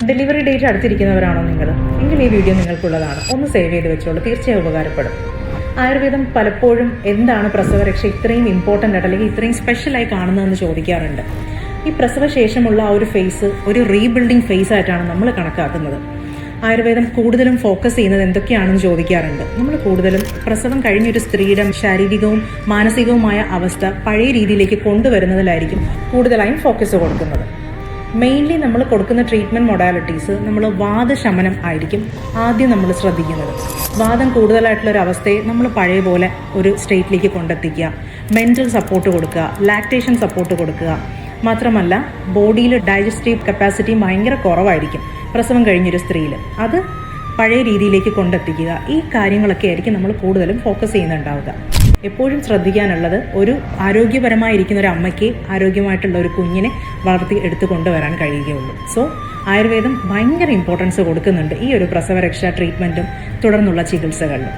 Delivery date അടുത്തിരിക്കുന്നവരാണോ നിങ്ങൾ? എങ്കിൽ ഈ വീഡിയോ നിങ്ങൾക്കുള്ളതാണ്. ഒന്ന് സേവ് ചെയ്ത് വെച്ചോളൂ, തീർച്ചയായും ഉപകാരപ്പെടും. ആയുർവേദം പലപ്പോഴും എന്താണ് പ്രസവരക്ഷ ഇത്രയും ഇമ്പോർട്ടൻ്റ് ആയിട്ട് അല്ലെങ്കിൽ ഇത്രയും സ്പെഷ്യലായി കാണുന്നതെന്ന് ചോദിക്കാറുണ്ട്. ഈ പ്രസവശേഷമുള്ള ആ ഒരു ഫേസ് ഒരു റീബിൽഡിംഗ് ഫേസ് ആയിട്ടാണ് നമ്മൾ കണക്കാക്കുന്നത്. ആയുർവേദം കൂടുതലും ഫോക്കസ് ചെയ്യുന്നത് എന്തൊക്കെയാണെന്ന് ചോദിക്കാറുണ്ട്. നമ്മൾ കൂടുതലും പ്രസവം കഴിഞ്ഞൊരു സ്ത്രീയുടെ ശാരീരികവും മാനസികവുമായ അവസ്ഥ പഴയ രീതിയിലേക്ക് കൊണ്ടുവരുന്നതിലായിരിക്കും കൂടുതലായും ഫോക്കസ് കൊടുക്കുന്നത്. മെയിൻലി നമ്മൾ കൊടുക്കുന്ന ട്രീറ്റ്മെൻറ്റ് മൊഡാലിറ്റീസ് നമ്മൾ വാദശമനം ആയിരിക്കും ആദ്യം നമ്മൾ ശ്രദ്ധിക്കുന്നത്. വാദം കൂടുതലായിട്ടുള്ളൊരു അവസ്ഥയെ നമ്മൾ പഴയ പോലെ ഒരു സ്റ്റേറ്റിലേക്ക് കൊണ്ടെത്തിക്കുക, മെൻ്റൽ സപ്പോർട്ട് കൊടുക്കുക, ലാക്ടേഷൻ സപ്പോർട്ട് കൊടുക്കുക. മാത്രമല്ല ബോഡിയിൽ ഡൈജസ്റ്റീവ് കപ്പാസിറ്റി ഭയങ്കര കുറവായിരിക്കും പ്രസവം കഴിഞ്ഞൊരു സ്ത്രീയിൽ, അത് പഴയ രീതിയിലേക്ക് കൊണ്ടെത്തിക്കുക. ഈ കാര്യങ്ങളൊക്കെ ആയിരിക്കും നമ്മൾ കൂടുതലും ഫോക്കസ് ചെയ്യുന്നുണ്ടാവുക. എപ്പോഴും ശ്രദ്ധിക്കാനുള്ളത് ഒരു ആരോഗ്യപരമായിരിക്കുന്ന ഒരു അമ്മയ്ക്ക് ആരോഗ്യമായിട്ടുള്ള ഒരു കുഞ്ഞിനെ വളർത്തി എടുത്തു കൊണ്ടുവരാൻ കഴിയുകയുള്ളൂ. സോ ആയുർവേദം ഭയങ്കര ഇമ്പോർട്ടൻസ് കൊടുക്കുന്നുണ്ട് ഈ ഒരു പ്രസവരക്ഷാ ട്രീറ്റ്മെൻറ്റും തുടർന്നുള്ള ചികിത്സകളിലും.